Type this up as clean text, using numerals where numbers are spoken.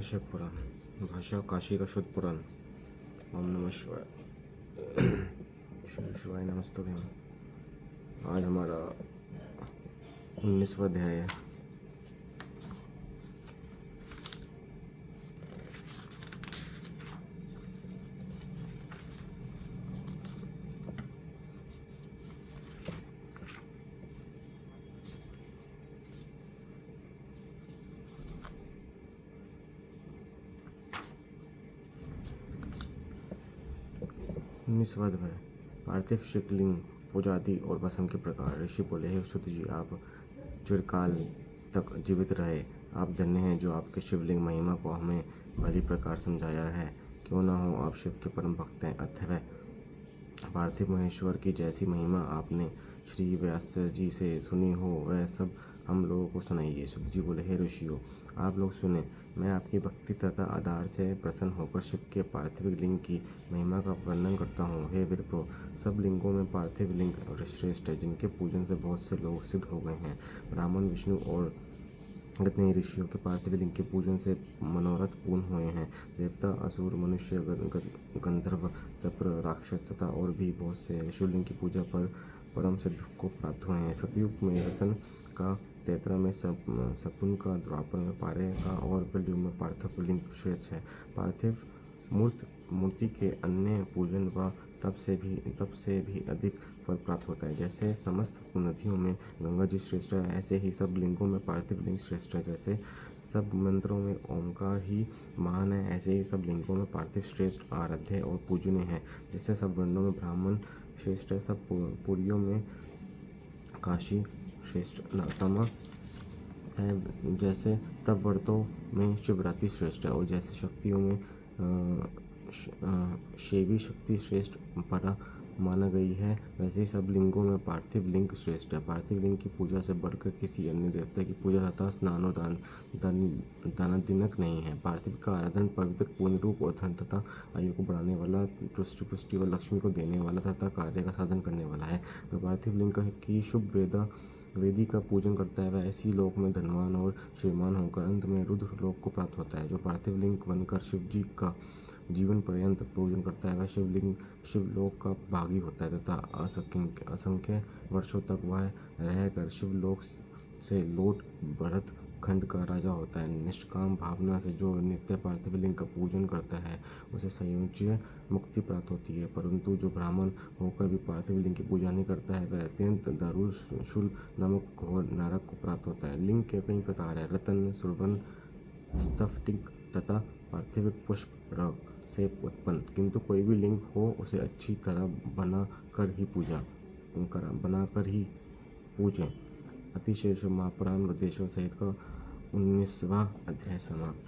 है शिव पुराण। भाषा काशी का शुद्ध पुराण। ओम नमः शिवाय। शिव शिवाय नमस्तुभ्यं। आज हमारा 19वां अध्याय है। पार्थिव शिवलिंग पूजादि और भस्म के प्रकार। ऋषि बोले, हे सुत जी, आप चिरकाल तक जीवित रहे। आप धन्य हैं जो आपके शिवलिंग महिमा को हमें भली प्रकार समझाया है। क्यों न हो, आप शिव के परम भक्त हैं, अतः पार्थिव महेश्वर की जैसी महिमा आपने श्री व्यास जी से सुनी हो, वह सब हम लोगों को सुनाइए। सुत जी बोले, हे ऋषियों, आप लोग सुने। मैं आपकी भक्ति तथा आधार से प्रसन्न होकर शिव के पार्थिव लिंग की महिमा का वर्णन करता हूँ। हे विप्रो, सब लिंगों में पार्थिव लिंग श्रेष्ठ है, जिनके पूजन से बहुत से लोग सिद्ध हो गए हैं। ब्राह्मण, विष्णु और गणेश ऋषियों के पार्थिव लिंग के पूजन से मनोरथ पूर्ण हुए हैं। देवता, असुर, मनुष्य, गंधर्व, सप्र, राक्षस तथा और भी बहुत से शिवलिंग की पूजा पर परम सिद्ध को प्राप्त हुए हैं। सतयुग में रतन का, त्रेता में सपुन का, द्वापर में पारे का और कलयुग में पार्थिव लिंग श्रेष्ठ है। पार्थिव मूर्ति के अन्य पूजन व तप से भी अधिक फल प्राप्त होता है। जैसे समस्त नदियों में गंगा जी श्रेष्ठ है, ऐसे ही सब लिंगों में पार्थिव लिंग श्रेष्ठ है। जैसे सब मंत्रों में ओंकार ही महान है, ऐसे ही सब लिंगों में पार्थिव श्रेष्ठ, आराध्य और पूजनीय है। जैसे सब वर्णों में ब्राह्मण श्रेष्ठ है, सब पुरियों में काशी श्रेष्ठतम है। जैसे तब व्रतों में शिवरात्रि श्रेष्ठ है, और जैसे शक्तियों में शैवी शक्ति श्रेष्ठ परा माना गई है, वैसे ही सब लिंगों में पार्थिव लिंग श्रेष्ठ है। पार्थिव लिंग की पूजा से बढ़कर किसी अन्य देवता की पूजा तथा स्नान और दानादिनक नहीं है। पार्थिव का आराधन पवित्र, पूर्ण रूप और धन तथा आयु को बढ़ाने वाला, पुष्टि व लक्ष्मी को देने वाला तथा कार्य का साधन करने वाला है। तो पार्थिव लिंग की शुभ वेदी का पूजन करता है, वह ऐसी लोक में धनवान और श्रीमान होकर अंत में रुद्र लोक को प्राप्त होता है। जो पार्थिव लिंग बनकर शिव जी का जीवन पर्यंत पूजन करता है, वह शिवलोक का भागी होता है तथा असंख्य वर्षों तक वह रहकर शिवलोक से लौट भरत खंड का राजा होता है। निष्काम भावना से जो नित्य पार्थिव लिंग का पूजन करता है, उसे संयोज्य मुक्ति प्राप्त होती है। परंतु जो ब्राह्मण होकर भी पार्थिव लिंग की पूजा नहीं करता है, वह अत्यंत दारुण शूल नामक घोर नरक को प्राप्त होता है। लिंग के कई प्रकार है, रतन, सुवर्ण, स्फटिक तथा पार्थिव पुष्प रग से उत्पन्न। किंतु कोई भी लिंग हो, उसे अच्छी तरह बनाकर ही पूजें। अतिशेष महापुराण देशों सहित का 19वां अध्याय समाप्त।